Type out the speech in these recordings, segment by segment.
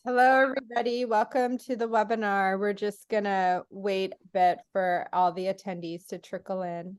Hello, everybody. Welcome to the webinar. We're just going to wait a bit for all the attendees to trickle in.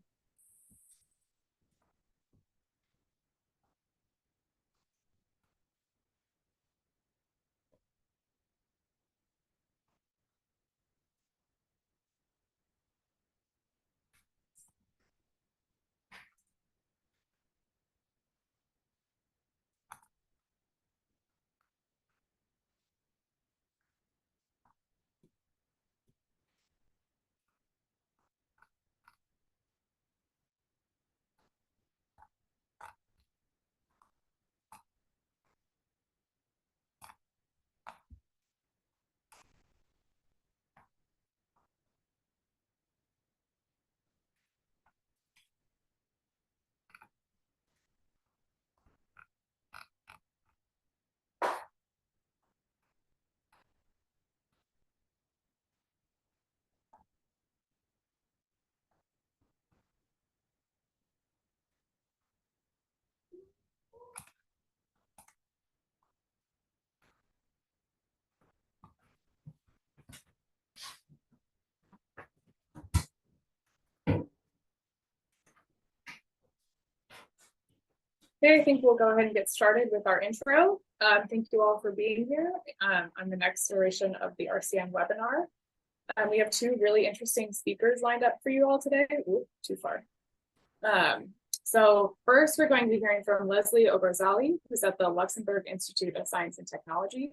Okay, I think we'll go ahead and get started with our intro. Thank you all for being here on the next iteration of the RCN webinar. We have two really interesting speakers lined up for you all today. Ooh, too far. So first, we're going to be hearing from Leslie Ogorzaly, who's at the Luxembourg Institute of Science and Technology.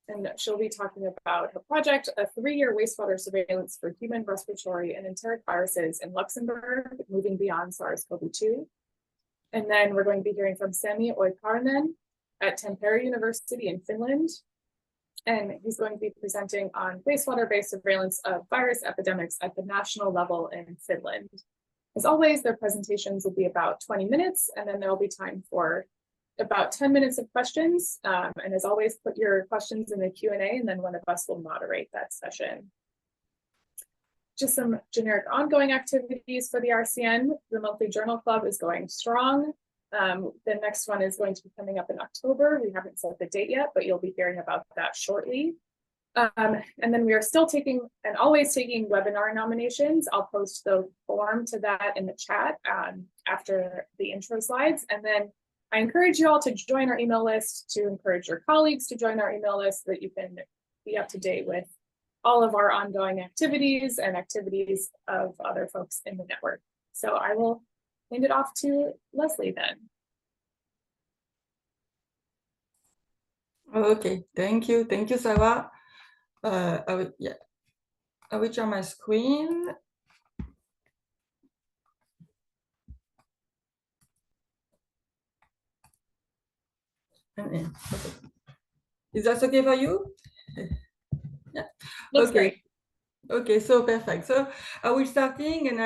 And she'll be talking about her project, a 3-year wastewater surveillance for human respiratory and enteric viruses in Luxembourg, moving beyond SARS-CoV-2. And then we're going to be hearing from Sami Oikarinen at Tampere University in Finland. And he's going to be presenting on wastewater-based surveillance of virus epidemics at the national level in Finland. As always, their presentations will be about 20 minutes, and then there'll be time for about 10 minutes of questions. And as always, put your questions in the Q&A, and then one of us will moderate that session. Just some generic ongoing activities for the RCN. The monthly journal club is going strong. The next one is going to be coming up in October. We haven't set the date yet, but you'll be hearing about that shortly. And then we are still taking and always taking webinar nominations. I'll post the form to that in the chat after the intro slides. And then I encourage you all to join our email list, to encourage your colleagues to join our email list so that you can be up to date with all of our ongoing activities and activities of other folks in the network. So I will hand it off to Leslie then. Okay, thank you, Sarah. I will share my screen. Okay. Is that okay for you? Yeah. Looks okay. Great. Okay, so perfect. So I will starting, and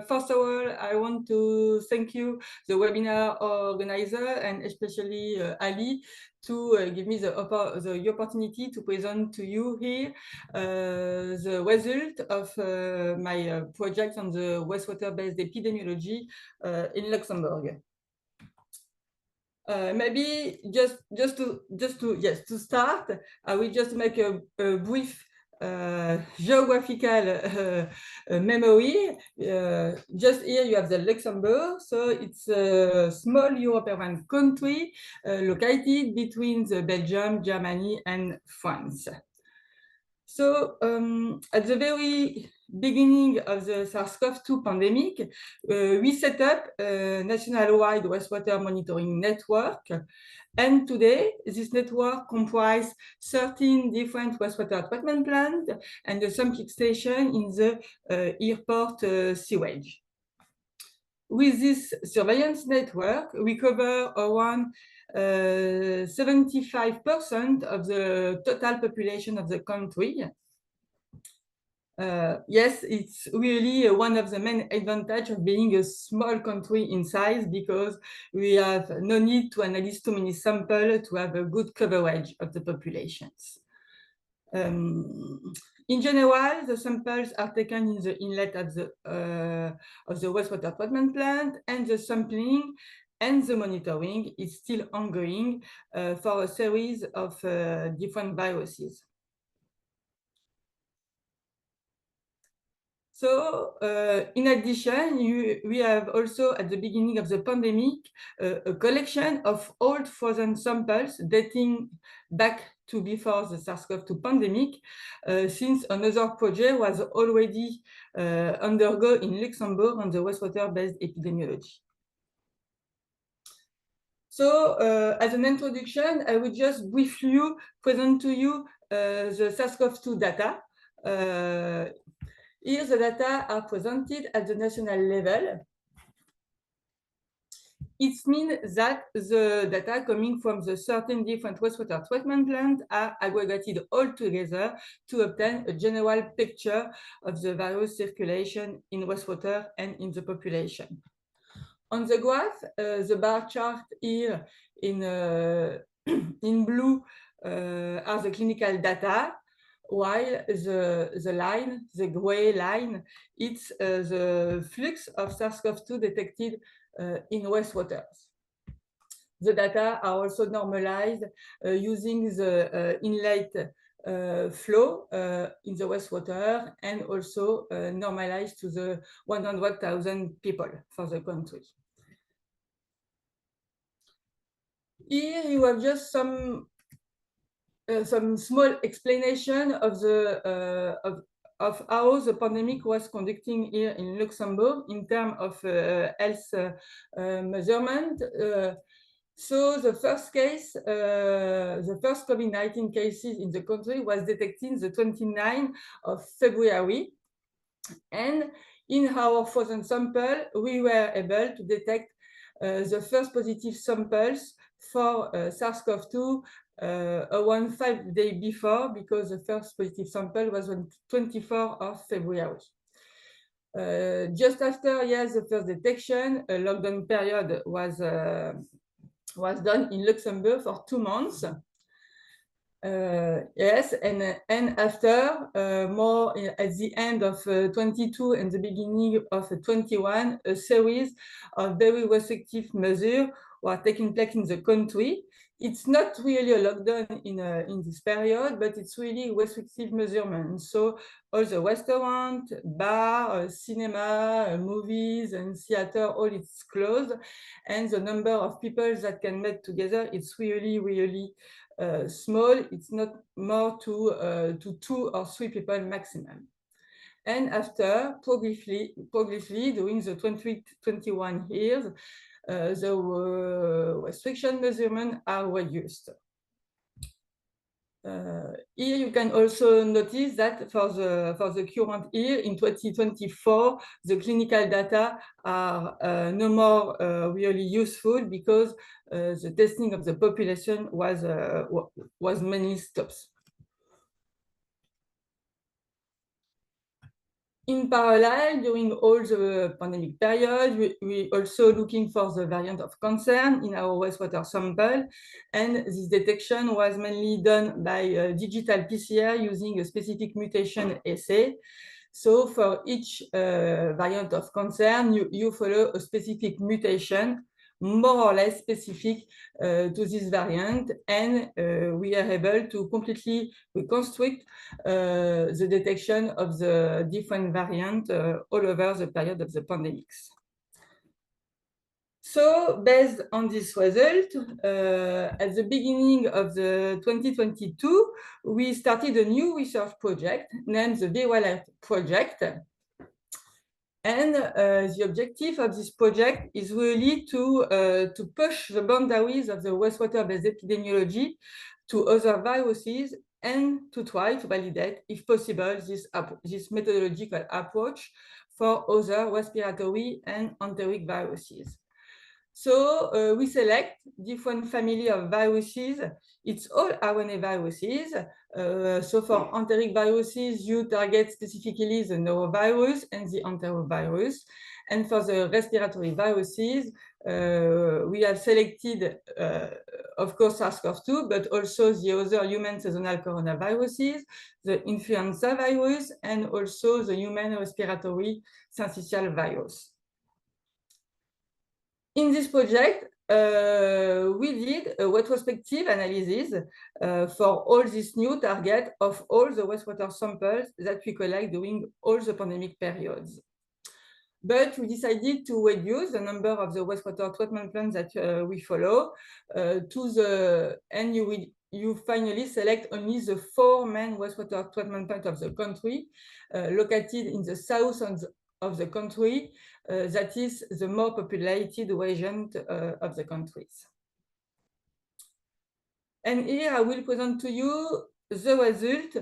first of all, I want to thank you, the webinar organizer, and especially Ali, to give me the opportunity to present to you here the result of my project on the wastewater-based epidemiology in Luxembourg. Maybe just to start, I will just make a brief geographical memory. Just here you have the Luxembourg, so it's a small European country located between the Belgium, Germany, and France. So at the very beginning of the SARS-CoV-2 pandemic, we set up a national-wide wastewater monitoring network. And today, this network comprises 13 different wastewater treatment plants and a sampling station in the airport sewage. With this surveillance network, we cover around 75% of the total population of the country. Yes, it's really one of the main advantages of being a small country in size, because we have no need to analyze too many samples to have a good coverage of the populations. In general, the samples are taken in the inlet of the wastewater treatment plant, and the sampling and the monitoring is still ongoing for a series of different viruses. So in addition, we have also at the beginning of the pandemic a collection of old frozen samples dating back to before the SARS-CoV-2 pandemic, since another project was already undergo in Luxembourg on the wastewater-based epidemiology. So as an introduction, I will just briefly present to you the SARS-CoV-2 data. Here, the data are presented at the national level. It means that the data coming from the 13 different wastewater treatment plants are aggregated all together to obtain a general picture of the virus circulation in wastewater and in the population. On the graph, the bar chart here in blue are the clinical data, while the line, the gray line, it's the flux of SARS-CoV-2 detected in wastewaters. The data are also normalized using the inlet flow in the wastewater, and also normalized to the 100,000 people for the country. Here you have just some small explanation of the of how the pandemic was conducting here in Luxembourg in terms of health measurement. So the first case, the first COVID-19 cases in the country was detected the 29th of February, and in our frozen sample we were able to detect the first positive samples for SARS-CoV-2 around 5 days before, because the first positive sample was on 24th of February. Just after, yes, the first detection, a lockdown period was done in Luxembourg for 2 months. Yes, and after, more at the end of 22 and the beginning of 21, a series of very restrictive measures were taking place in the country. It's not really a lockdown in this period, but it's really restrictive measurements. So all the restaurant, bar, cinema, movies, and theater, all it's closed, and the number of people that can meet together, it's really small. It's not more to 2 or 3 people maximum. And after, progressively during the 2021 years, the restriction measurements are reduced. Here you can also notice that for the current year, in 2024, the clinical data are no more really useful, because the testing of the population was mainly stopped. In parallel, during all the pandemic period, we also looking for the variant of concern in our wastewater sample, and this detection was mainly done by digital PCR using a specific mutation assay. So for each variant of concern, you follow a specific mutation, more or less specific to this variant, and we are able to completely reconstruct the detection of the different variants all over the period of the pandemics. So based on this result, at the beginning of the 2022, we started a new research project named the Wastewater project. And the objective of this project is really to push the boundaries of the wastewater-based epidemiology to other viruses, and to try to validate, if possible, this methodological approach for other respiratory and enteric viruses. So we select different family of viruses. It's all RNA viruses. So for enteric viruses, you target specifically the norovirus and the enterovirus. And for the respiratory viruses, we have selected, of course, SARS-CoV-2, but also the other human seasonal coronaviruses, the influenza virus, and also the human respiratory syncytial virus. In this project, we did a retrospective analysis for all these new targets of all the wastewater samples that we collect during all the pandemic periods. But we decided to reduce the number of the wastewater treatment plants that we follow and you finally select only the 4 main wastewater treatment plants of the country located in the south of the country, that is the more populated region of the countries. And here I will present to you the result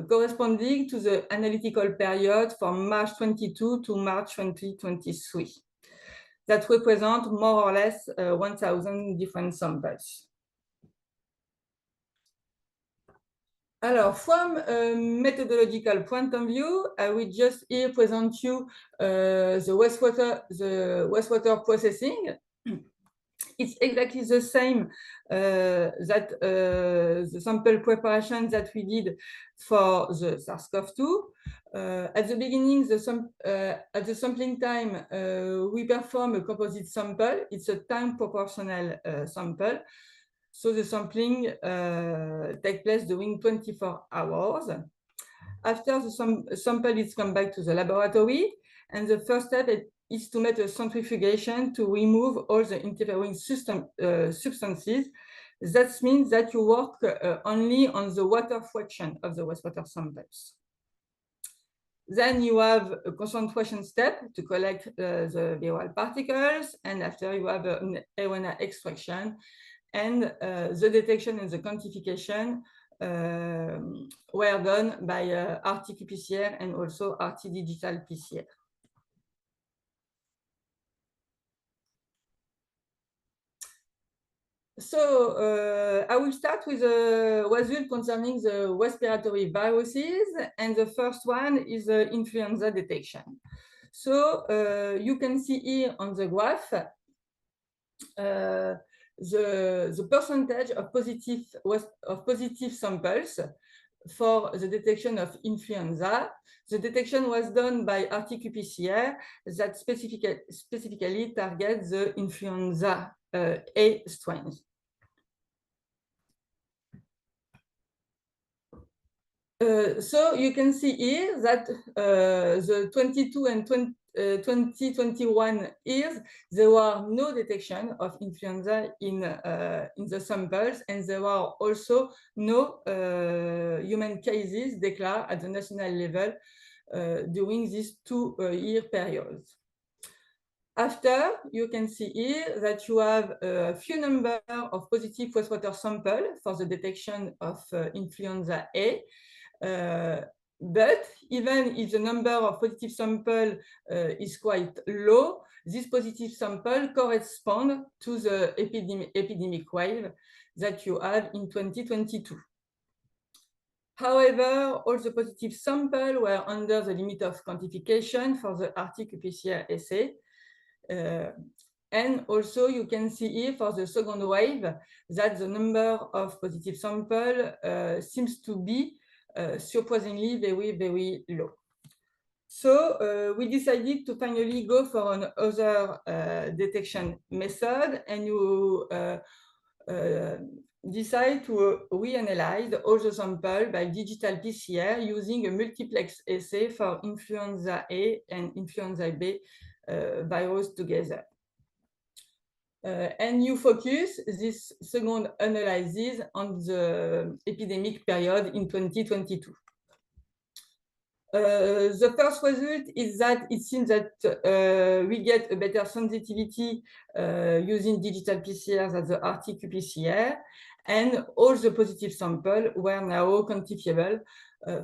corresponding to the analytical period from March 22 to March 2023. That represent more or less 1,000 different samples. Alors, from a methodological point of view, I will just here present you the wastewater processing. It's exactly the same that the sample preparation that we did for the SARS-CoV-2. At the beginning, at the sampling time, we perform a composite sample. It's a time proportional sample. So the sampling takes place during 24 hours. After the sample is come back to the laboratory, and the first step is to make a centrifugation to remove all the interfering substances. That means that you work only on the water fraction of the wastewater samples. Then you have a concentration step to collect the viral particles, and after you have an RNA extraction, and the detection and the quantification were done by RT-qPCR and also RT-digital PCR. So I will start with a result concerning the respiratory viruses, and the first one is the influenza detection. So you can see here on the graph the percentage of positive samples for the detection of influenza. The detection was done by RT-qPCR that specifically targets the influenza A strains. So you can see here that the 22 and 2021 years, there were no detection of influenza in the samples, and there were also no human cases declared at the national level during these 2-year periods. After, you can see here that you have a few number of positive wastewater samples for the detection of influenza A. But even if the number of positive samples is quite low, this positive sample correspond to the epidemic wave that you have in 2022. However, all the positive samples were under the limit of quantification for the RT-qPCR assay. And also you can see here for the second wave that the number of positive samples seems to be surprisingly very, very low. So we decided to finally go for another detection method, and you decide to reanalyze all the samples by digital PCR using a multiplex assay for influenza A and influenza B virus together. And you focus this second analysis on the epidemic period in 2022. The first result is that it seems that we get a better sensitivity using digital PCR than the RT-qPCR, and all the positive samples were now quantifiable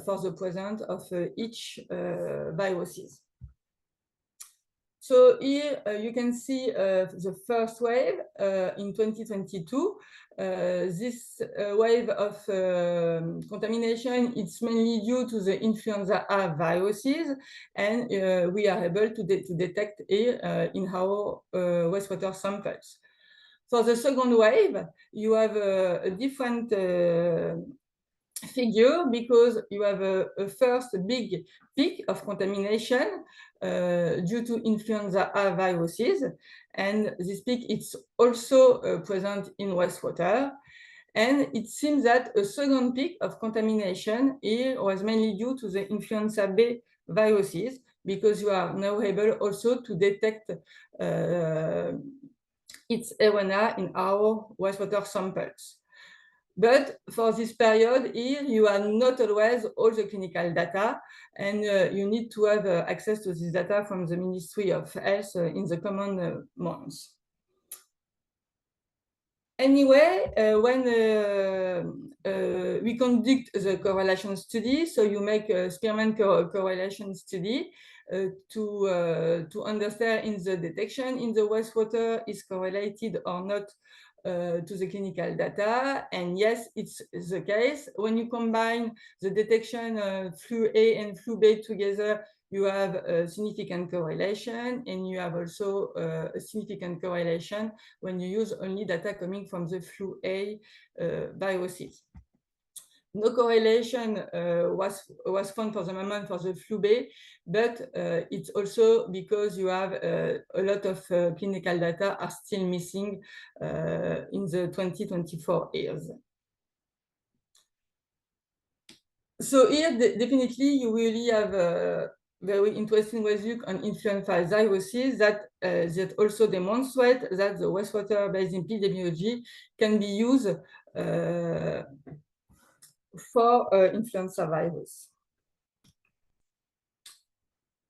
for the presence of each viruses. So here you can see the first wave in 2022. This wave of contamination is mainly due to the influenza A viruses, and we are able to detect here in our wastewater samples. For the second wave, you have a different figure because you have a first big peak of contamination due to influenza A viruses, and this peak is also present in wastewater. And it seems that a second peak of contamination here was mainly due to the influenza B viruses, because you are now able also to detect its RNA in our wastewater samples. But for this period here, you are not always all the clinical data, and you need to have access to this data from the Ministry of Health in the coming months. Anyway, when we conduct the correlation study, so you make a Spearman correlation study to understand if the detection in the wastewater is correlated or not to the clinical data. And yes, it's the case. When you combine the detection of flu A and flu B together, you have a significant correlation, and you have also a significant correlation when you use only data coming from the flu A viruses. No correlation was found for the moment for the flu B, but it's also because you have a lot of clinical data are still missing in the 2024 years. So here, definitely, you really have a very interesting results on influenza viruses that also demonstrate that the wastewater-based epidemiology can be used for influenza virus.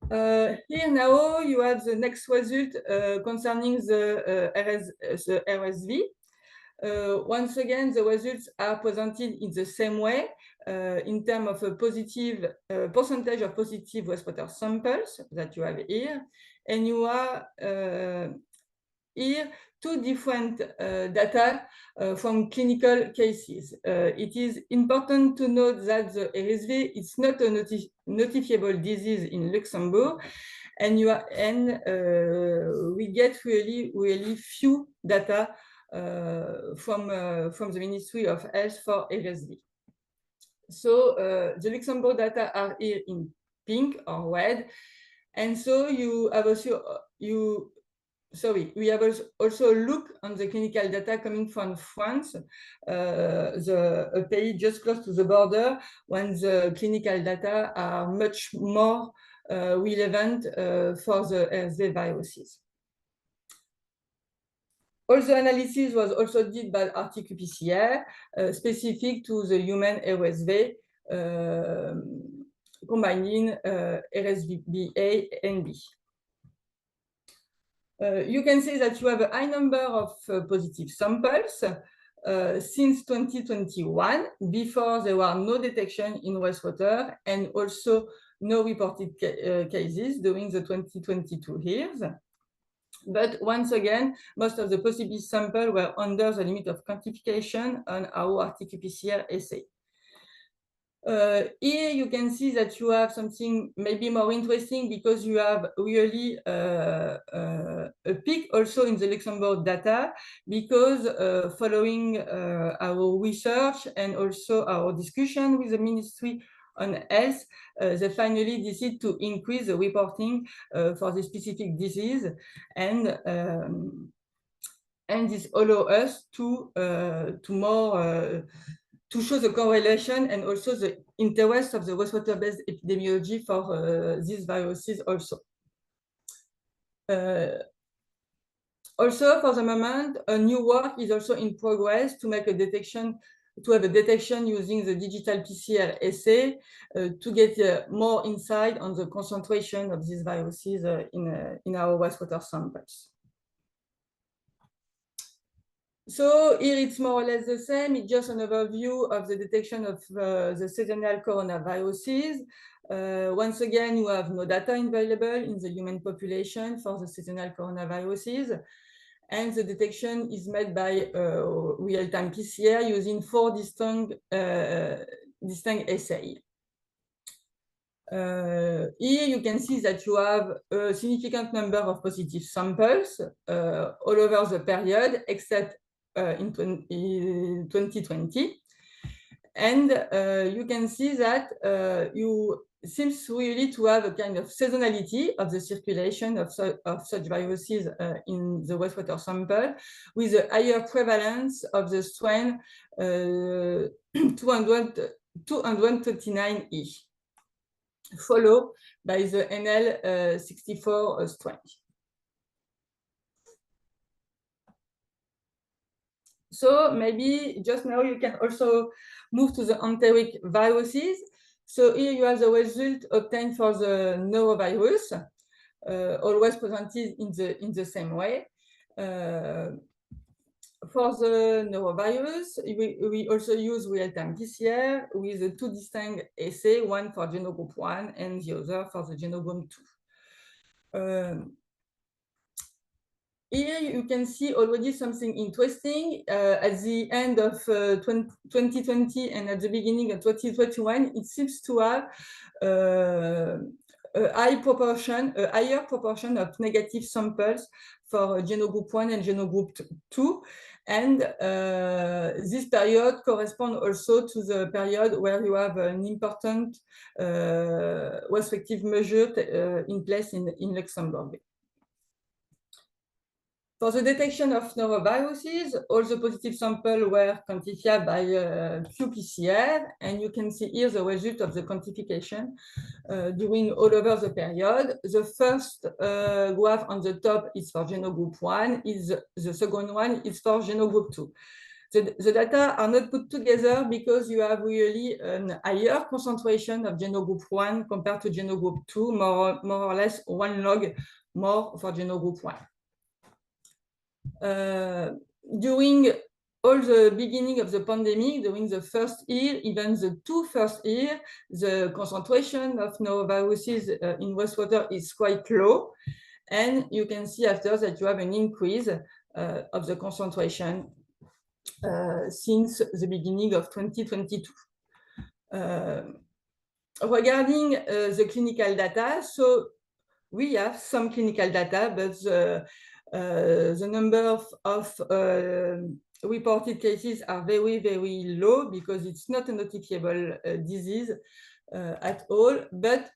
Here now you have the next result concerning the RSV. Once again, the results are presented in the same way in terms of a positive percentage of positive wastewater samples that you have here, and you are here two different data from clinical cases. It is important to note that the RSV is not a notifiable disease in Luxembourg, and we get really few data from the Ministry of Health for RSV. So the Luxembourg data are here in pink or red, and so you have also we have also looked on the clinical data coming from France, a pays just close to the border, when the clinical data are much more relevant for the RSV viruses. All the analysis was also did by RT-qPCR, specific to the human RSV, combining RSV-A and B. You can see that you have a high number of positive samples since 2021. Before, there were no detection in wastewater and also no reported cases during the 2022 years. But once again, most of the possible samples were under the limit of quantification on our RT-qPCR assay. Here you can see that you have something maybe more interesting, because you have really a peak also in the Luxembourg data, because following our research and also our discussion with the Ministry on Health, they finally decided to increase the reporting for the specific disease, and this allows us to show the correlation and also the interest of the wastewater-based epidemiology for these viruses also. Also, for the moment, a new work is also in progress to make a detection, to have a detection using the digital PCR assay to get more insight on the concentration of these viruses in our wastewater samples. So here it's more or less the same. It's just an overview of the detection of the seasonal coronaviruses. Once again, you have no data available in the human population for the seasonal coronaviruses. And the detection is made by real-time PCR using 4 distinct assays. Here you can see that you have a significant number of positive samples all over the period, except in 2020. And you can see that you seems really to have a kind of seasonality of the circulation of such viruses in the wastewater sample, with a higher prevalence of the strain 229E, followed by the NL64 strain. So maybe just now you can also move to the enteric viruses. So here you have the result obtained for the norovirus, always presented in the same way. For the norovirus, we also use real-time PCR with two distinct assays, one for genogroup 1 and the other for the genogroup 2. Here you can see already something interesting. At the end of 2020 and at the beginning of 2021, it seems to have a higher proportion of negative samples for genogroup 1 and genogroup 2. And this period corresponds also to the period where you have an important restrictive measure in place in Luxembourg. For the detection of noroviruses, all the positive samples were quantified by qPCR, and you can see here the result of the quantification during all over the period. The first graph on the top is for genogroup 1, the second one is for genogroup 2. The data are not put together because you have really a higher concentration of genogroup 1 compared to genogroup 2, more or less 1 log more for genogroup 1. During all the beginning of the pandemic, during the first year, even the two first years, the concentration of noroviruses in wastewater is quite low. And you can see after that you have an increase of the concentration since the beginning of 2022. Regarding the clinical data, so we have some clinical data, but the number of reported cases are very, very low because it's not a notifiable disease at all. But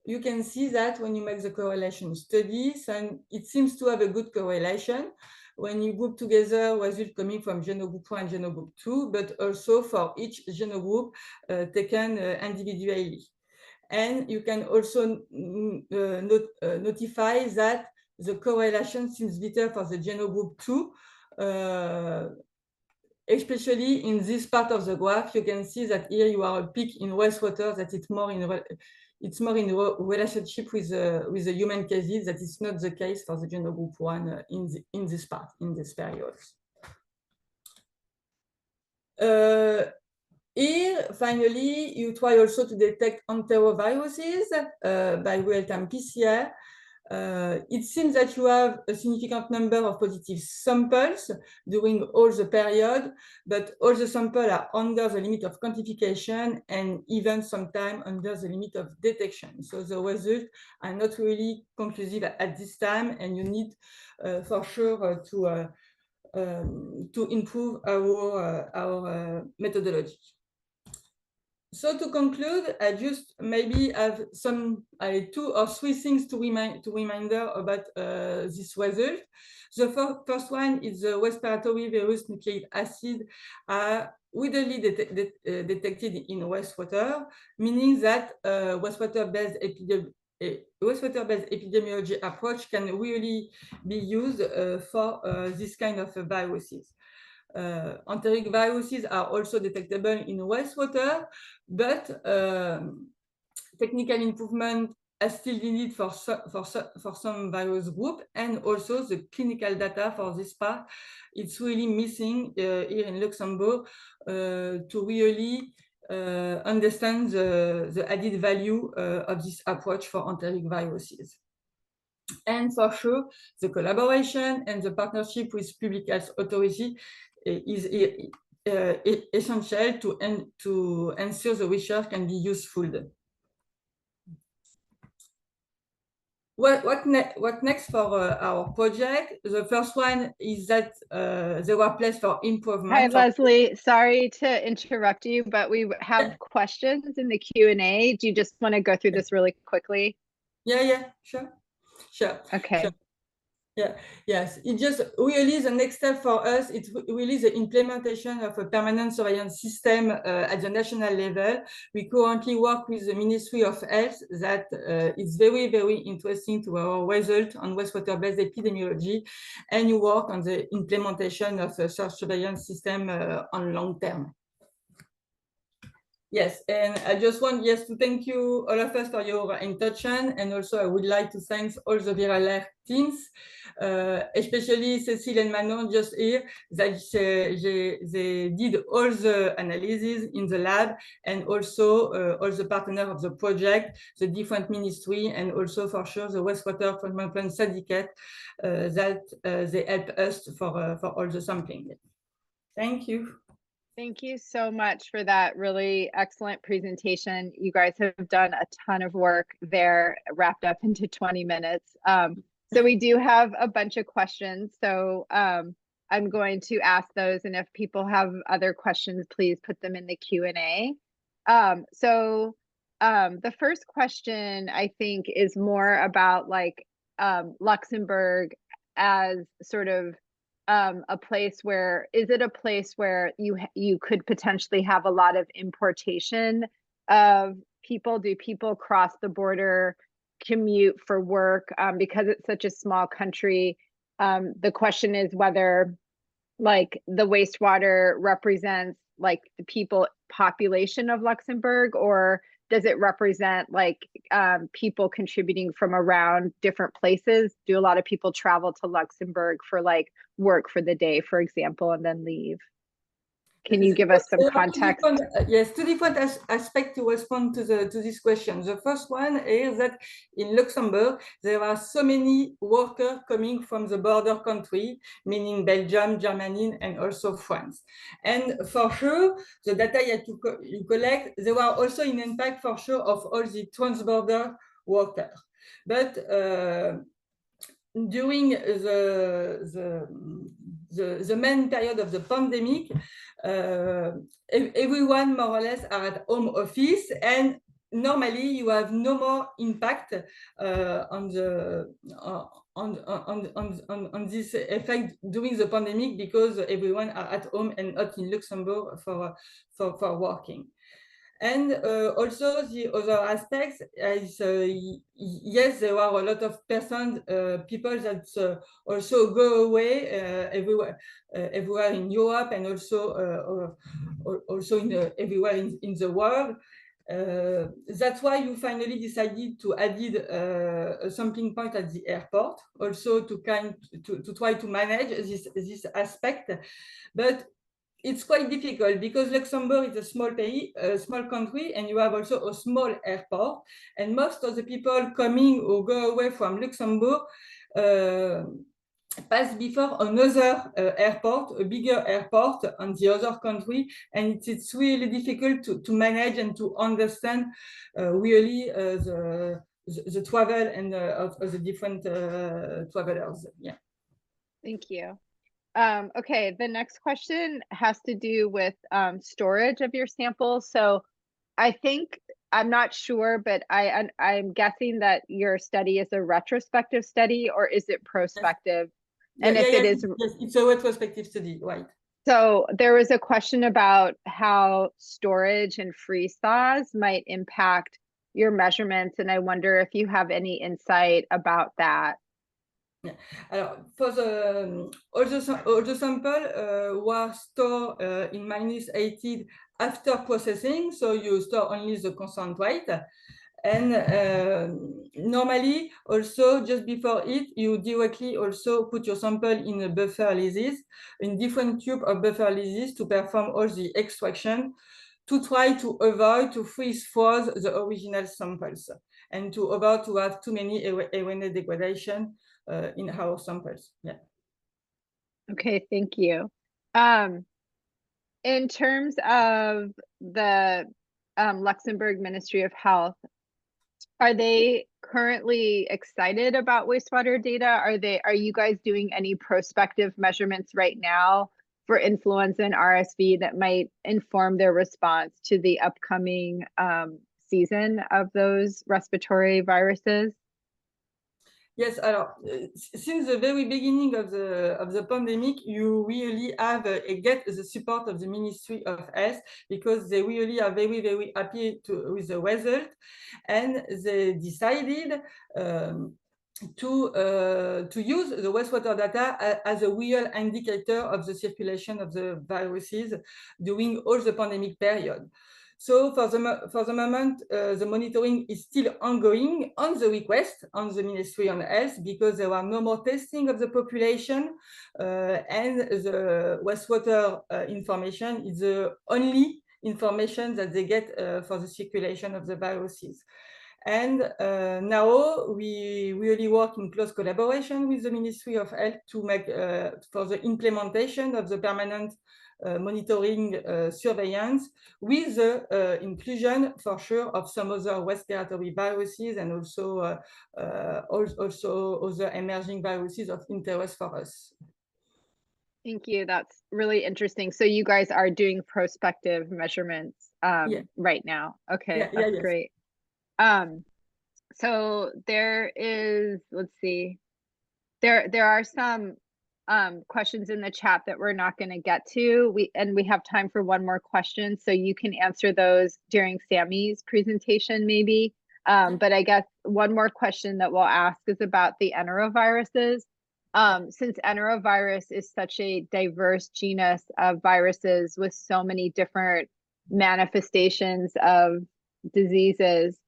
you can see that when you make the correlation studies, and it seems to have a good correlation when you group together results coming from genogroup 1 and genogroup 2, but also for each genogroup taken individually. And you can also notify that the correlation seems better for the genogroup 2, especially in this part of the graph. You can see that here you are a peak in wastewater, that it's more in relationship with the human cases. That is not the case for the genogroup 1 in this part, in this period. Here, finally, you try also to detect enteroviruses by real-time PCR. It seems that you have a significant number of positive samples during all the period, but all the samples are under the limit of quantification and even sometimes under the limit of detection. So the results are not really conclusive at this time, and you need for sure to improve our methodology. So to conclude, I just maybe have some 2 or 3 things to reminder about this result. The first one is the respiratory virus nucleic acid readily detected in wastewater, meaning that wastewater-based epidemiology approach can really be used for this kind of viruses. Enteric viruses are also detectable in wastewater, but technical improvement is still needed for some virus group, and also the clinical data for this part, it's really missing here in Luxembourg to really understand the added value of this approach for enteric viruses. And for sure, the collaboration and the partnership with public health authority is essential to ensure the research can be useful. what next for our project? The first one is that there were places for improvement. Hi, Leslie. Sorry to interrupt you, but we have questions in the Q&A. Do you just want to go through this really quickly? Yeah, sure. Okay. Sure. Yeah, yes. It just really the next step for us. It's really the implementation of a permanent surveillance system at the national level. We currently work with the Ministry of Health that is very, very interesting to our result on wastewater-based epidemiology, and you work on the implementation of a surveillance system on long term. Yes, and I just want to thank you all of us for your intention, and also I would like to thank all the ViralAir teams, especially Cécile and Manon just here, that they did all the analysis in the lab, and also all the partners of the project, the different ministry, and also for sure the Wastewater Treatment Plant Syndicate that they help us for all the sampling. Thank you. Thank you so much for that really excellent presentation. You guys have done a ton of work there, wrapped up into 20 minutes. So we do have a bunch of questions. So I'm going to ask those, and if people have other questions, please put them in the Q&A. So the first question, I think, is more about like Luxembourg as sort of a place where, is it a place where you could potentially have a lot of importation of people? Do people cross the border, commute for work? Because it's such a small country, the question is whether like the wastewater represents like the people population of Luxembourg, or does it represent like people contributing from around different places? Do a lot of people travel to Luxembourg for like work for the day, for example, and then leave? Can you give us some context? Yes, two different aspects to respond to this question. The first one is that in Luxembourg, there are so many workers coming from the border country, meaning Belgium, Germany, and also France. And for sure, the data you collect, there were also an impact for sure of all the transborder workers. But during the main period of the pandemic, everyone more or less are at home office, and normally you have no more impact on this effect during the pandemic, because everyone are at home and not in Luxembourg for working. And also the other aspects is, yes, there are a lot of people that also go away everywhere in Europe, and also everywhere in the world. That's why you finally decided to add a sampling point at the airport, also to try to manage this aspect. But it's quite difficult because Luxembourg is a small country, and you have also a small airport. And most of the people coming or go away from Luxembourg pass before another airport, a bigger airport on the other country. And it's really difficult to manage and to understand really the travel and of the different travelers. Yeah. Thank you. Okay, the next question has to do with storage of your samples. So I think, I'm not sure, but I'm guessing that your study is a retrospective study, or is it prospective? Yes. And if it is, yes, it's a retrospective study, right? So there was a question about how storage and freeze thaws might impact your measurements, and I wonder if you have any insight about that. Yeah. For all the sample were stored in -80 after processing, so you store only the concentrate. And normally, also just before it, you directly also put your sample in a buffer lysis, in different tube of buffer lysis, to perform all the extraction, to try to avoid to freeze the original samples, and to avoid to have too many RNA degradation in our samples. Yeah. Okay, thank you. In terms of the Luxembourg Ministry of Health, Are they currently excited about wastewater data? Are you guys doing any prospective measurements right now for influenza and RSV that might inform their response to the upcoming season of those respiratory viruses? Yes, since the very beginning of the pandemic, you really have get the support of the Ministry of Health, because they really are very, very happy with the result, and they decided to use the wastewater data as a real indicator of the circulation of the viruses during all the pandemic period. So for the moment, the monitoring is still ongoing on the request on the Ministry of Health, because there are no more testing of the population, and the wastewater information is the only information that they get for the circulation of the viruses. And now we really work in close collaboration with the Ministry of Health to make for the implementation of the permanent monitoring surveillance, with the inclusion for sure of some other respiratory viruses, and also other emerging viruses of interest for us. Thank you. That's really interesting. So you guys are doing prospective measurements right now. Okay, that's great. So there is, let's see, there are some questions in the chat that we're not going to get to. We have time for one more question, so you can answer those during Sami's presentation maybe. But I guess one more question that we'll ask is about the enteroviruses. Since enterovirus is such a diverse genus of viruses with so many different manifestations of diseases,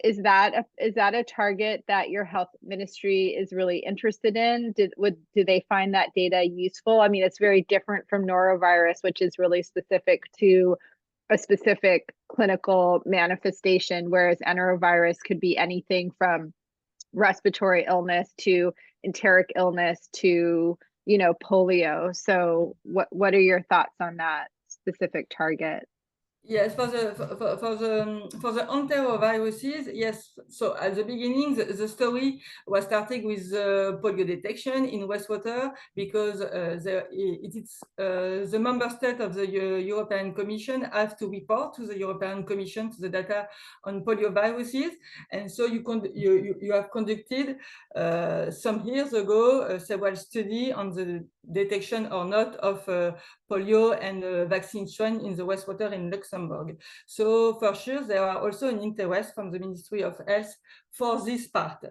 is that a target that your health ministry is really interested in? Do they find that data useful? I mean, it's very different from norovirus, which is really specific to a specific clinical manifestation, whereas enterovirus could be anything from respiratory illness to enteric illness to, you know, polio. So what are your thoughts on that specific target? Yes, for the enteroviruses, yes. So at the beginning, the story was starting with polio detection in wastewater, because the member state of the European Commission have to report to the European Commission to the data on polioviruses, and so you have conducted some years ago several studies on the detection or not of polio and vaccine strain in the wastewater in Luxembourg. So for sure, there are also an interest from the Ministry of Health for this part.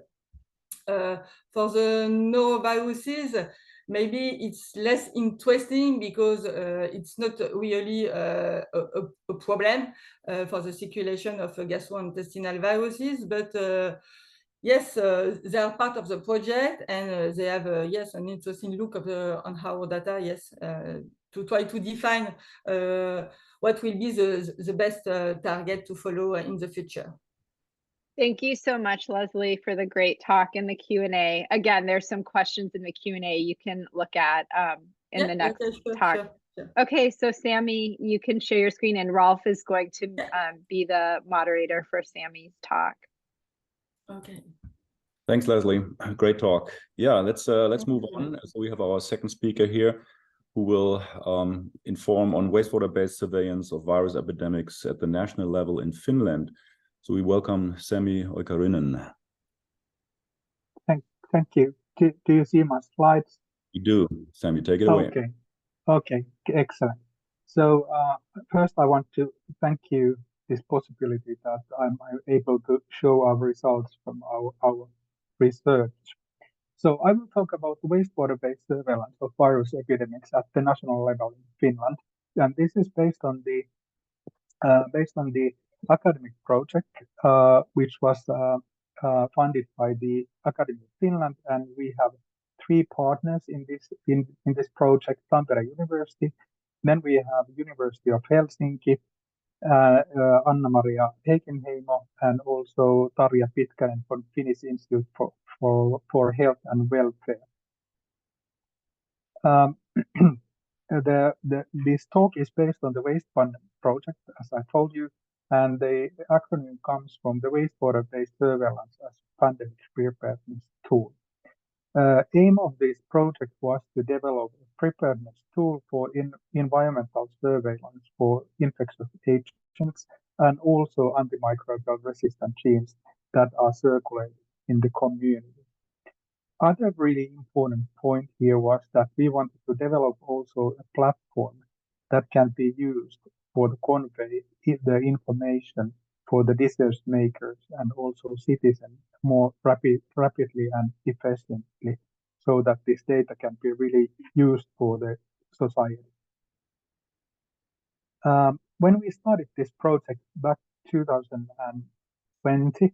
For the noroviruses, maybe it's less interesting, because it's not really a problem for the circulation of gastrointestinal viruses, but yes, they are part of the project, and they have yes, an interesting look on our data, yes, to try to define what will be the best target to follow in the future. Thank you so much, Leslie, for the great talk and the Q&A. Again, there's some questions in the Q&A you can look at in the next talk. Sure. Okay, so Sami, you can share your screen, and Rolf is going to be the moderator for Sami's talk. Okay. Thanks, Leslie. Great talk. Yeah, let's move on. So we have our second speaker here, who will inform on wastewater-based surveillance of virus epidemics at the national level in Finland. So we welcome Sami Oikarinen. Thank you. Do you see my slides? You do. Sami, take it away. Okay, excellent. So first I want to thank you this possibility that I'm able to show our results from our research. So I will talk about wastewater-based surveillance of virus epidemics at the national level in Finland, and this is based on the academic project, which was funded by the Academy of Finland, and we have 3 partners in this project: Tampere University, then we have University of Helsinki, Anna-Maria Heikenheimo, and also Tarja Pitkänen from Finnish Institute for Health and Welfare. This talk is based on the Waste Fund project, as I told you, And the acronym comes from the wastewater-based surveillance as pandemic preparedness tool. Aim of this project was to develop a preparedness tool for environmental surveillance for infectious agents and also antimicrobial resistant genes that are circulating in the community. Other really important point here was that we wanted to develop also a platform that can be used for the convey the information for the decision makers and also citizens more rapidly and efficiently, so that this data can be really used for the society. When we started this project back 2020,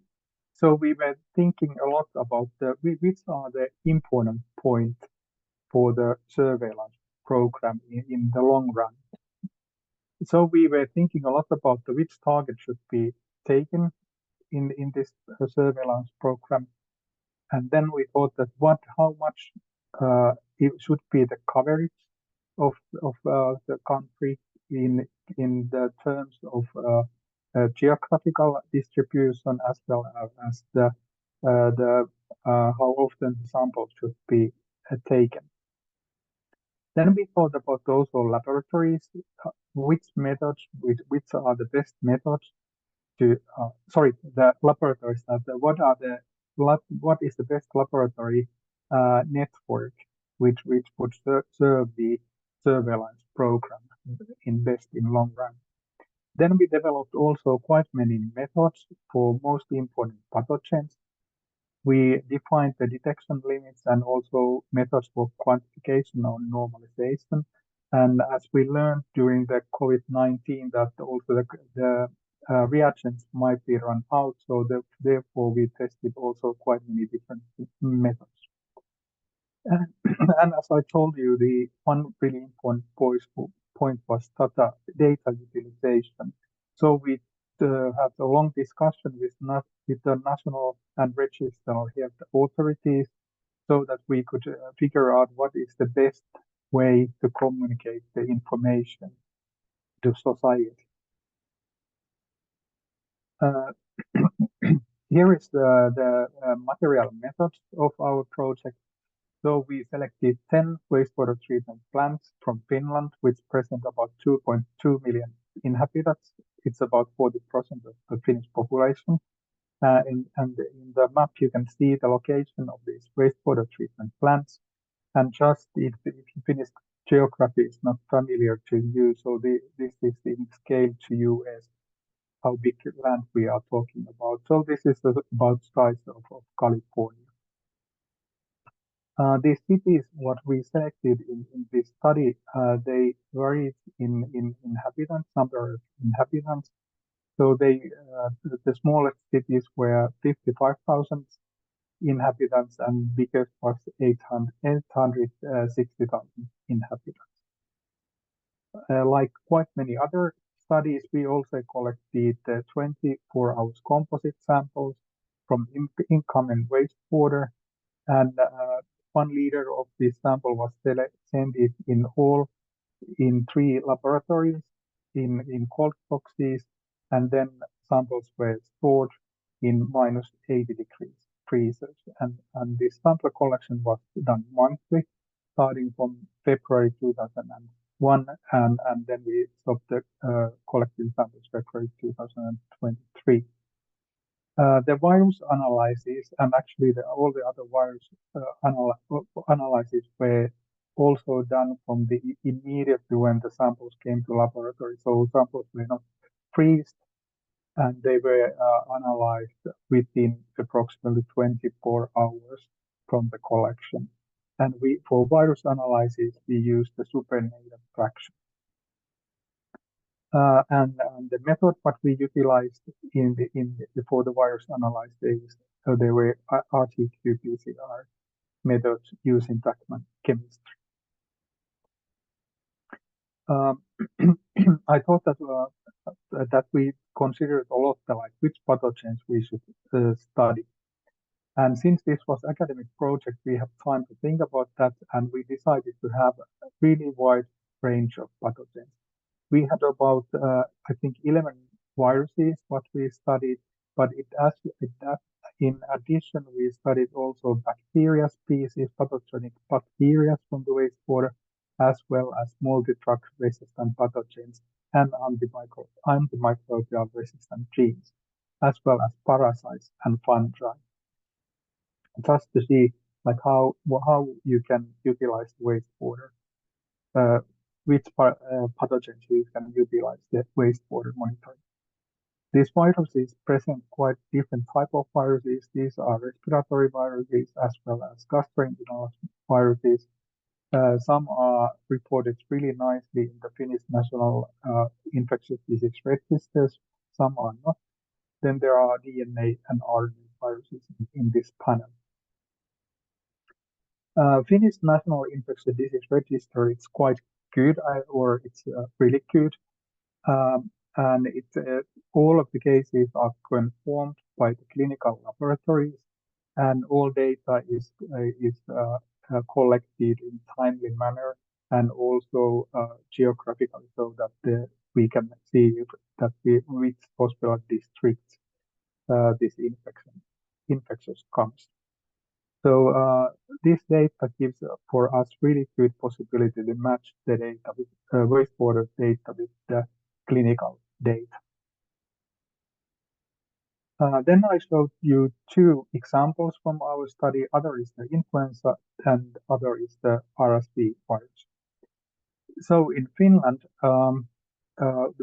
so we were thinking a lot about which are the important points for the surveillance program in the long run. So we were thinking a lot about which target should be taken in this surveillance program. And then we thought that how much it should be the coverage of the country in the terms of geographical distribution, as well as the how often the samples should be taken. Then we thought about also laboratories, which methods, which are the best methods to, the laboratories, what is the best laboratory network which would serve the surveillance program in long run. Then we developed also quite many methods for most important pathogens. We defined the detection limits and also methods for quantification or normalization. And as we learned during the COVID-19 that also the reagents might be run out, so therefore we tested also quite many different methods. And as I told you, the one really important point was data utilization. So we had a long discussion with the national and regional health authorities, so that we could figure out what is the best way to communicate the information to society. Here is the material methods of our project. So we selected 10 wastewater treatment plants from Finland, which present about 2.2 million inhabitants. It's about 40% of the Finnish population. And in the map, you can see the location of these wastewater treatment plants. And just if Finnish geography is not familiar to you, so this is in scale to US, how big land we are talking about. So this is about size of California. The cities, what we selected in this study, they varied in inhabitants, number of inhabitants. So the smallest cities were 55,000 inhabitants, and biggest was 860,000 inhabitants. Like quite many other studies, we also collected 24-hour composite samples from incoming wastewater, and 1 liter of this sample was sent in 3 laboratories in cold boxes, and then samples were stored in -80 degrees freezers. And this sample collection was done monthly, starting from February 2001, and then we stopped collecting samples February 2023. The virus analysis and actually all the other virus analysis were also done from immediately when the samples came to laboratory. So samples were not freezed, and they were analyzed within approximately 24 hours from the collection. And for virus analysis, we used the supernatant fraction. And the method what we utilized for the virus analysis, they were RT-qPCR methods using Rackman chemistry. I thought that we considered a lot like which pathogens we should study. And since this was academic project, we have time to think about that, and we decided to have a really wide range of pathogens. We had about, I think, 11 viruses what we studied, but in addition, we studied also bacteria species, pathogenic bacteria from the wastewater, as well as multi-drug resistant pathogens and antimicrobial resistant genes, as well as parasites and fungi, just to see like how you can utilize the wastewater, which pathogens you can utilize the wastewater monitoring. These viruses present quite different type of viruses. These are respiratory viruses as well as gastrointestinal viruses. Some are reported really nicely in the Finnish National Infectious Disease Registers. Some are not. Then there are DNA and RNA viruses in this panel. Finnish National Infectious Disease Register is quite good, it's really good. And all of the cases are confirmed by the clinical laboratories, and all data is collected in timely manner and also geographically, so that we can see which hospital districts this infectious comes. So this data gives for us really good possibility to match the data with wastewater data with the clinical data. Then I showed you two examples from our study. Other is the influenza and other is the RSV virus. So in Finland,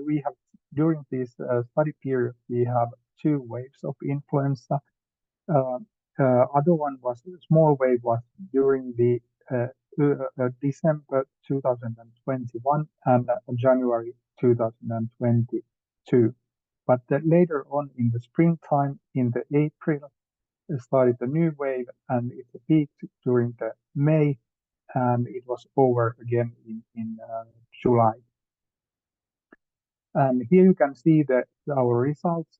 we have during this study period, we have two waves of influenza. Other one was a small wave was during the December 2021 and January 2022. But later on in the springtime, in the April, started a new wave, and it peaked during the May, and it was over again in July. And here you can see that our results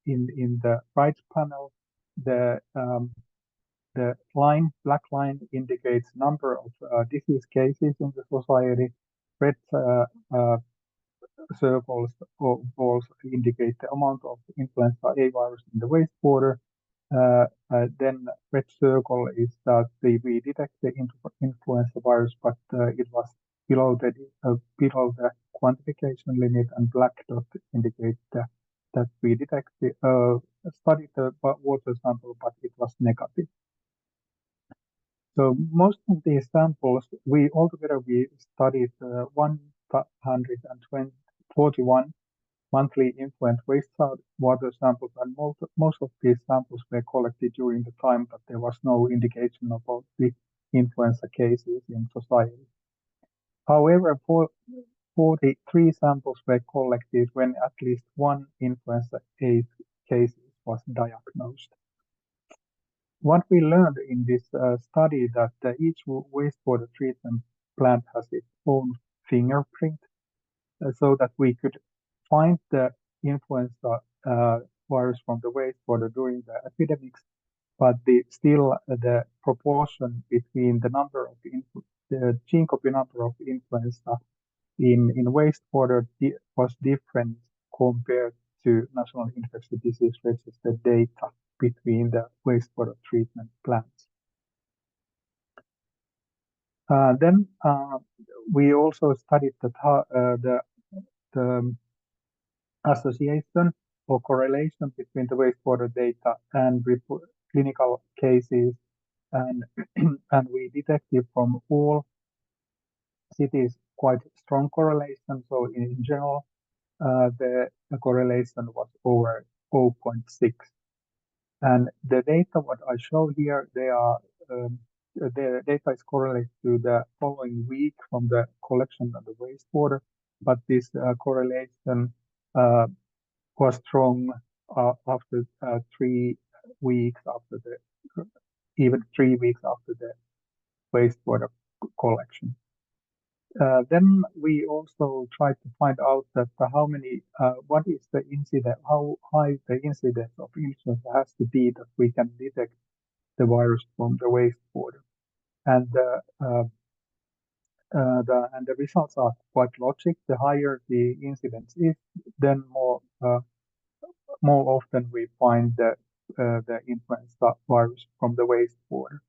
in the right panel. The black line indicates number of disease cases in the society. Red circles or balls indicate the amount of influenza A virus in the wastewater. Then red circle is that we detect the influenza virus, but it was below the quantification limit, and black dot indicate that we detect studied the water sample, but it was negative. So most of these samples, we studied 141 monthly influent wastewater samples, and most of these samples were collected during the time that there was no indication about the influenza cases in society. However, 43 samples were collected when at least one influenza A case was diagnosed. What we learned in this study that each wastewater treatment plant has its own fingerprint, so that we could find the influenza virus from the wastewater during the epidemics, but still the proportion between the number of the gene copy number of influenza in wastewater was different compared to National Infectious Disease Register data between the wastewater treatment plants. Then we also studied the association or correlation between the wastewater data and clinical cases, and and we detected from all cities quite strong correlation. So in general, the correlation was over 0.6. And the data what I show here, the data is correlated to the following week from the collection of the wastewater, but this correlation was strong after 3 weeks after even 3 weeks after the wastewater collection. Then we also tried to find out that what is the incidence, how high the incidence of influenza has to be that we can detect the virus from the wastewater. And and the results are quite logic. The higher the incidence is, then more often we find the influenza virus from the wastewater.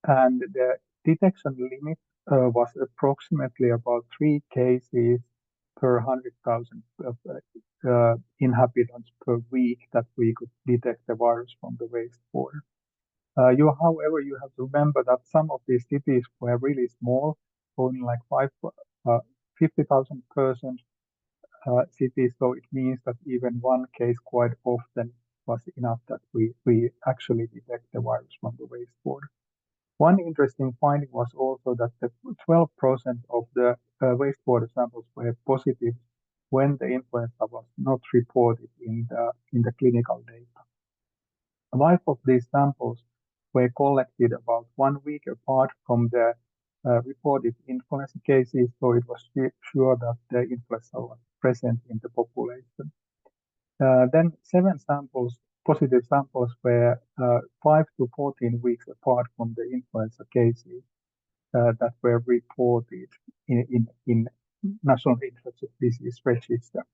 And the detection limit was approximately about 3 cases per 100,000 inhabitants per week that we could detect the virus from the wastewater. However, you have to remember that some of these cities were really small, only like 50,000 persons cities. So it means that even one case quite often was enough that we actually detect the virus from the wastewater. One interesting finding was also that the 12% of the wastewater samples were positive when the influenza was not reported in the clinical data. 5 of these samples were collected about 1 week apart from the reported influenza cases, so it was sure that the influenza was present in the population. Then 7 positive samples were 5 to 14 weeks apart from the influenza cases that were reported in National Infectious Disease Register.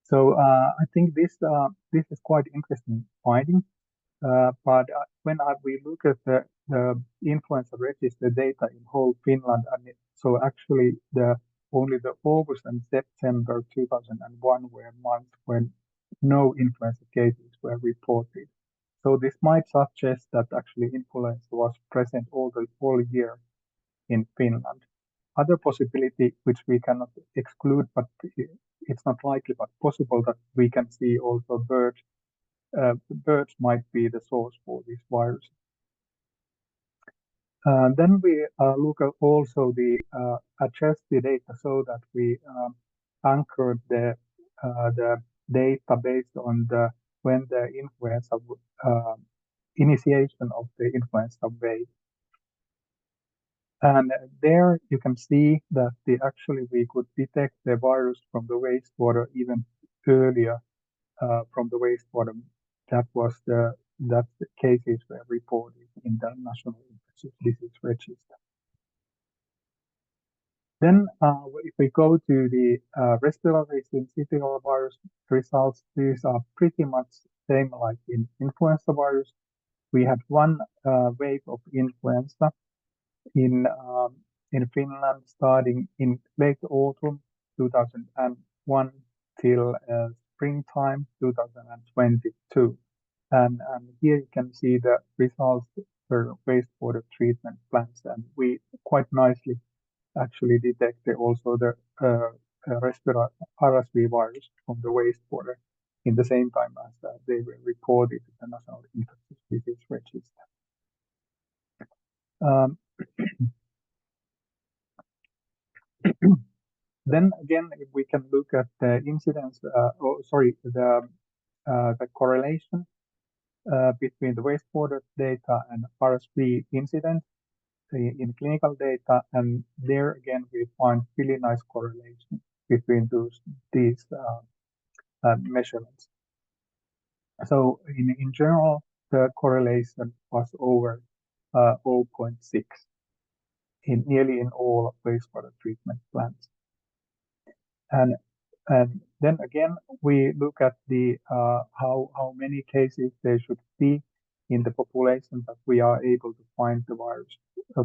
So I think this is quite interesting finding. But when we look at the influenza register data in whole Finland, so actually only the August and September 2001 were months when no influenza cases were reported. So this might suggest that actually influenza was present all year in Finland. Other possibility, which we cannot exclude, but it's not likely, but possible that we can see also birds might be the source for this virus. Then we look at also the adjusted data so that we anchored the data based on when the influenza initiation of the influenza wave. And there you can see that actually we could detect the virus from the wastewater even earlier from the wastewater. That the cases were reported in the National Infectious Disease Register. Then if we go to the respiratory syncytial virus results, these are pretty much same like in influenza virus. We had one wave of influenza in Finland starting in late autumn 2001 till springtime 2022. And here you can see the results for wastewater treatment plants, and we quite nicely actually detected also the respiratory RSV virus from the wastewater in the same time as they were reported in the National Infectious Disease Register. Then again, if we can look at the incidence, the correlation between the wastewater data and RSV incidence in clinical data, and there again we find really nice correlation between these measurements. So in general, the correlation was over 0.6 nearly in all wastewater treatment plants. And then again, we look at the how many cases there should be in the population that we are able to find the virus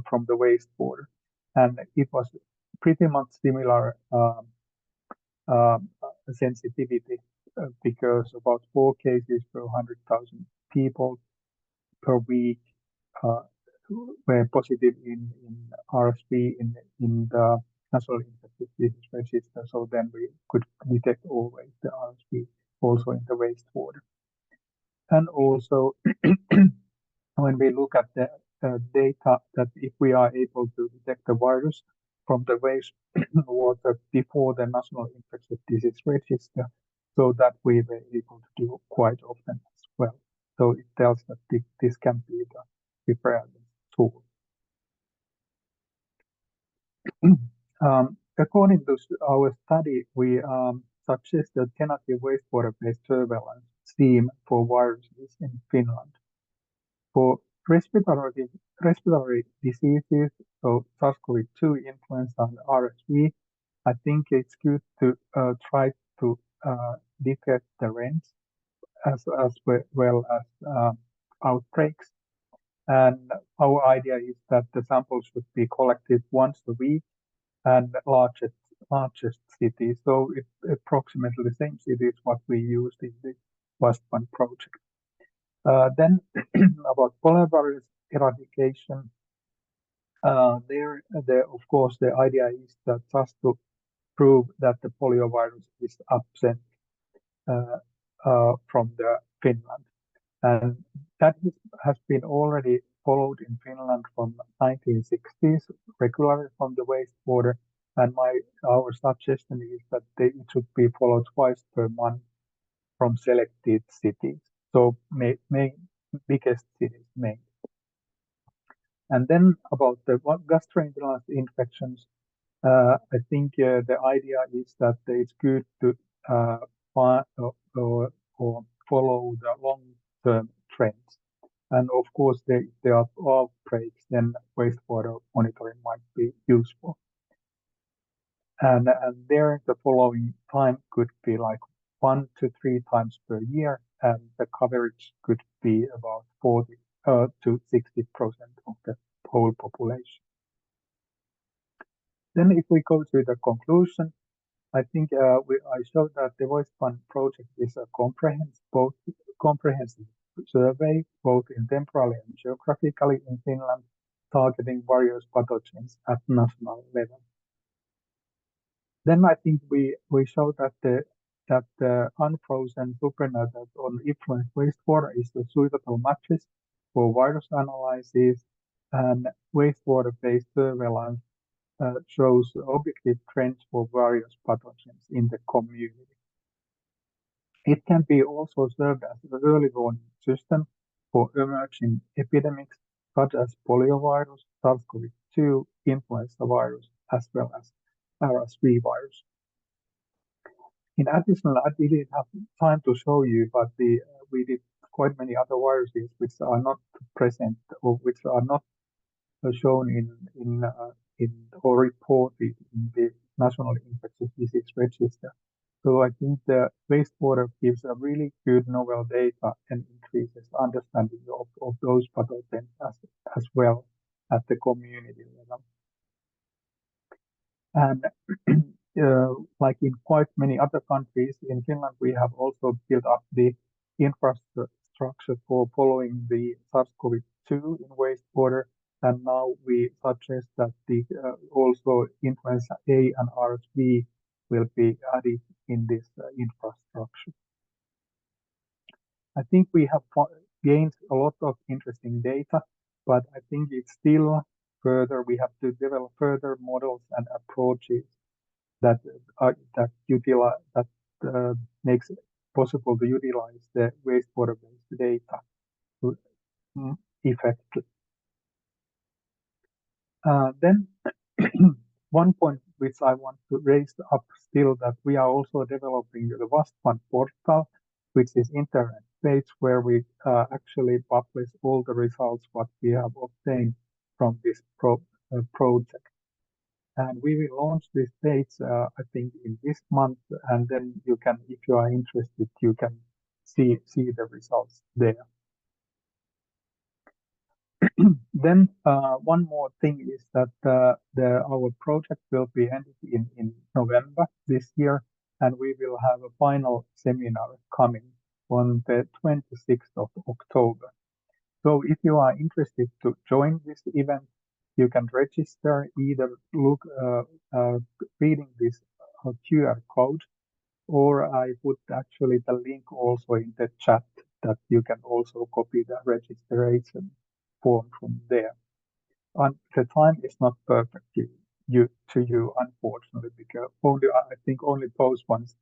from the wastewater, and it was pretty much similar sensitivity because about 4 cases per 100,000 people per week were positive in RSV in the National Infectious Disease Register. So then we could detect always the RSV also in the wastewater. And also when we look at the data that if we are able to detect the virus from the wastewater before the National Infectious Disease Register, so that we were able to do quite often as well. So it tells that this can be the preparedness tool. According to our study, we suggested tentative wastewater-based surveillance scheme for viruses in Finland. For respiratory diseases, so SARS-CoV-2, influenza, and RSV, I think it's good to try to detect the trends as well as outbreaks. And our idea is that the samples should be collected once a week and largest cities. So it's approximately the same cities what we used in the WASP-1 project. Then about poliovirus eradication, there of course the idea is that just to prove that the poliovirus is absent from the Finland, and that has been already followed in Finland from 1960s regularly from the wastewater. And our suggestion is that it should be followed twice per month from selected cities. So biggest cities mainly. And then about the gastrointestinal infections, I think the idea is that it's good to follow the long-term trends. And of course, if there are outbreaks, then wastewater monitoring might be useful. And there, the following time could be like 1 to 3 times per year, and the coverage could be about 40 to 60% of the whole population. Then if we go to the conclusion, I think I showed that the WASP-1 project is a comprehensive survey, both in temporally and geographically in Finland, targeting various pathogens at national level. Then I think we showed that the unfrozen supernatant on effluent wastewater is a suitable matches for virus analysis, and wastewater-based surveillance shows objective trends for various pathogens in the community. It can be also served as an early warning system for emerging epidemics such as poliovirus, SARS-CoV-2, influenza virus, as well as RSV virus. In addition, I didn't have time to show you, but we did quite many other viruses which are not present or which are not shown in or reported in the National Infectious Disease Register. So I think the wastewater gives a really good novel data and increases understanding of those pathogens as well at the community level. And like in quite many other countries, in Finland, we have also built up the infrastructure for following the SARS-CoV-2 in wastewater. And now we suggest that also influenza A and RSV will be added in this infrastructure. I think we have gained a lot of interesting data, but I think it's still further. We have to develop further models and approaches that makes it possible to utilize the wastewater-based data effectively. Then one point which I want to raise up still, that we are also developing the WASP-1 portal, which is internet-based, where we actually publish all the results what we have obtained from this project. And we will launch this page, I think, in this month, and then you can, if you are interested, you can see the results there. Then one more thing is that our project will be ended in November this year, and we will have a final seminar coming on the 26th of October. So if you are interested to join this event, you can register either reading this QR code, or I put actually the link also in the chat that you can also copy the registration form from there. And the time is not perfect to you, unfortunately, because I think only those ones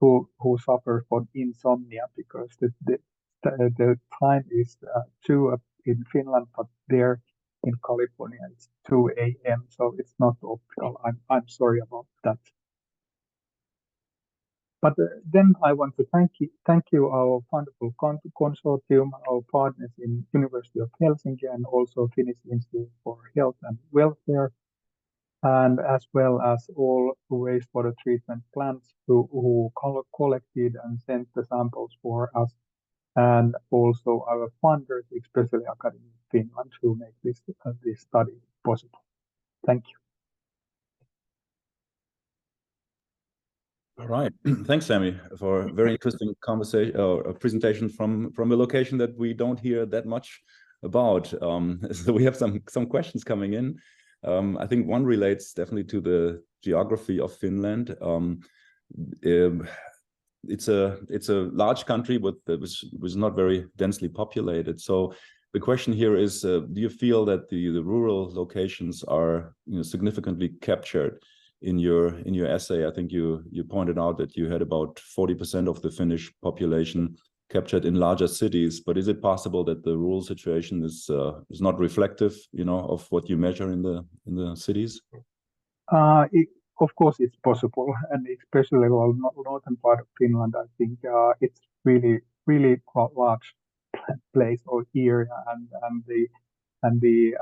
who suffer from insomnia, because the time is 2 in Finland, but there in California it's 2 a.m. So it's not optimal. I'm sorry about that. But then I want to thank you our wonderful consortium, our partners in University of Helsinki and also Finnish Institute for Health and Welfare, and as well as all wastewater treatment plants who collected and sent the samples for us, and also our funders, especially Academy of Finland, who make this study possible. Thank you. All right, thanks, Sami, for a very interesting conversation or presentation from a location that we don't hear that much about. So we have some questions coming in. I think one relates definitely to the geography of Finland. It's a large country which was not very densely populated. So the question here is, do you feel that the rural locations are significantly captured in your essay? I think you pointed out that you had about 40% of the Finnish population captured in larger cities, but is it possible that the rural situation is not reflective, of what you measure in the cities? Of course, it's possible, and especially northern part of Finland. I think it's really quite large place or area, and the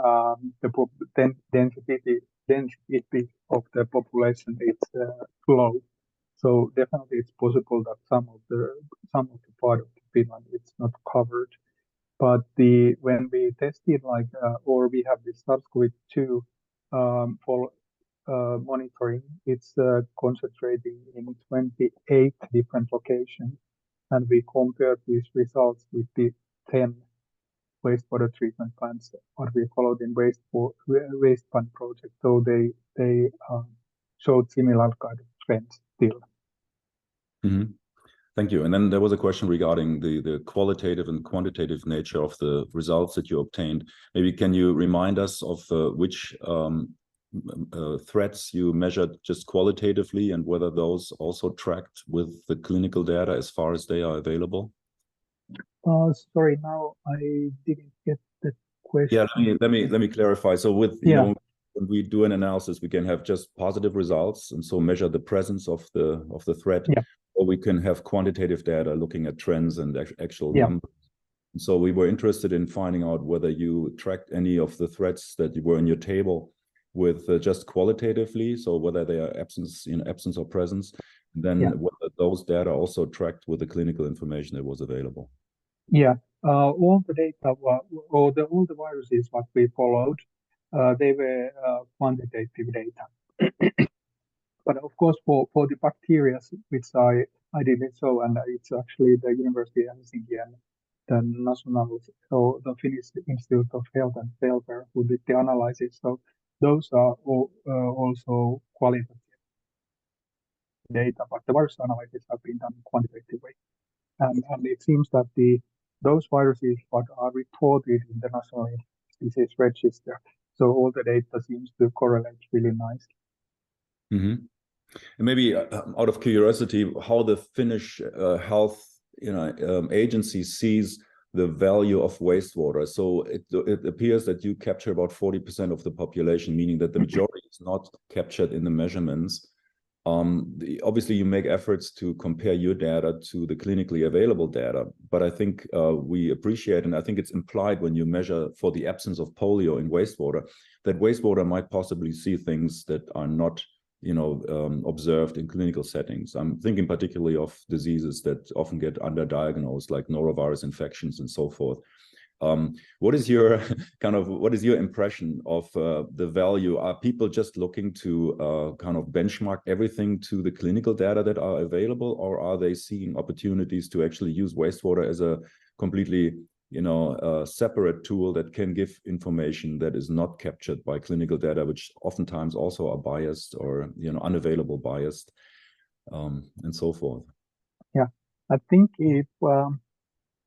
density of the population is low. So definitely, it's possible that some of the part of Finland it's not covered. But when we tested or we have the SARS-CoV-2 for monitoring, it's concentrating in 28 different locations, and we compared these results with the 10 wastewater treatment plants what we followed in waste plant project. So they showed similar kind of trends still. Mm-hmm. Thank you. And then there was a question regarding the qualitative and quantitative nature of the results that you obtained. Maybe can you remind us of which threats you measured just qualitatively, and whether those also tracked with the clinical data as far as they are available? Sorry, now I didn't get the question. Yeah, let me clarify. So with when we do an analysis, we can have just positive results and so measure the presence of the threat, or we can have quantitative data looking at trends and actual numbers. And so we were interested in finding out whether you tracked any of the threats that were in your table with just qualitatively, so whether they are absence or presence, and then whether those data also tracked with the clinical information that was available. Yeah, all the data all the viruses what we followed, they were quantitative data. But of course, for the bacteria, which I didn't show, and it's actually the University of Helsinki and the the Finnish Institute of Health and Welfare who did the analysis. So those are also qualitative data, but the virus analysis have been done in quantitative way. And it seems that those viruses what are reported in the National Disease Register, so all the data seems to correlate really nicely. Mm-hmm. And maybe out of curiosity, how the Finnish health agency sees the value of wastewater. So it appears that you capture about 40% of the population, meaning that the majority is not captured in the measurements. Obviously, you make efforts to compare your data to the clinically available data, but I think we appreciate, and I think it's implied when you measure for the absence of polio in wastewater, that wastewater might possibly see things that are not observed in clinical settings. I'm thinking particularly of diseases that often get underdiagnosed, like norovirus infections and so forth. What is your impression of the value? Are people just looking to kind of benchmark everything to the clinical data that are available, or are they seeing opportunities to actually use wastewater as a completely separate tool that can give information that is not captured by clinical data, which oftentimes also are biased or unavailable biased, and so forth? Yeah, I think if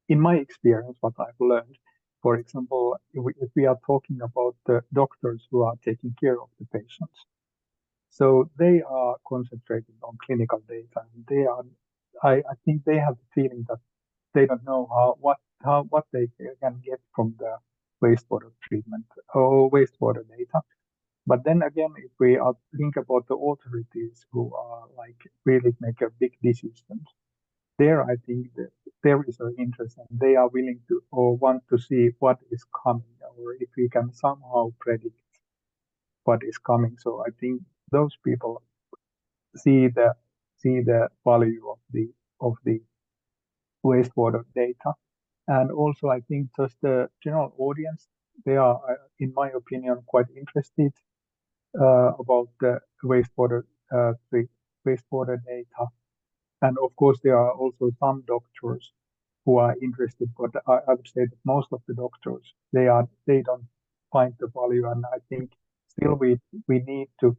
in my experience, what I've learned, for example, if we are talking about the doctors who are taking care of the patients, so they are concentrating on clinical data, and I think they have the feeling that they don't know what they can get from the wastewater treatment or wastewater data. But then again, if we think about the authorities who are like really make a big decisions, there I think that there is an interest and they are willing to or want to see what is coming, or if we can somehow predict what is coming. So I think those people see the value of the wastewater data. And also I think just the general audience, they are, in my opinion, quite interested about the wastewater data. And of course, there are also some doctors who are interested, but I would say that most of the doctors, they don't find the value. And I think still we need to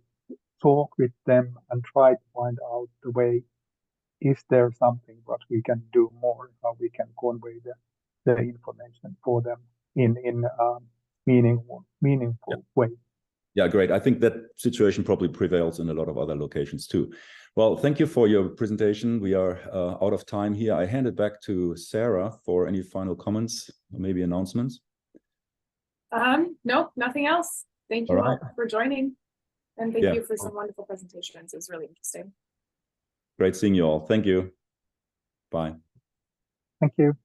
talk with them and try to find out the way, is there something what we can do more, how we can convey the information for them in meaningful way. Yeah, great. I think that situation probably prevails in a lot of other locations too. Well, thank you for your presentation. We are out of time here. I hand it back to Sarah for any final comments, or maybe announcements. No, nothing else. Thank you all for joining. And thank you for some wonderful presentations. It was really interesting. Great seeing you all. Thank you. Bye. Thank you.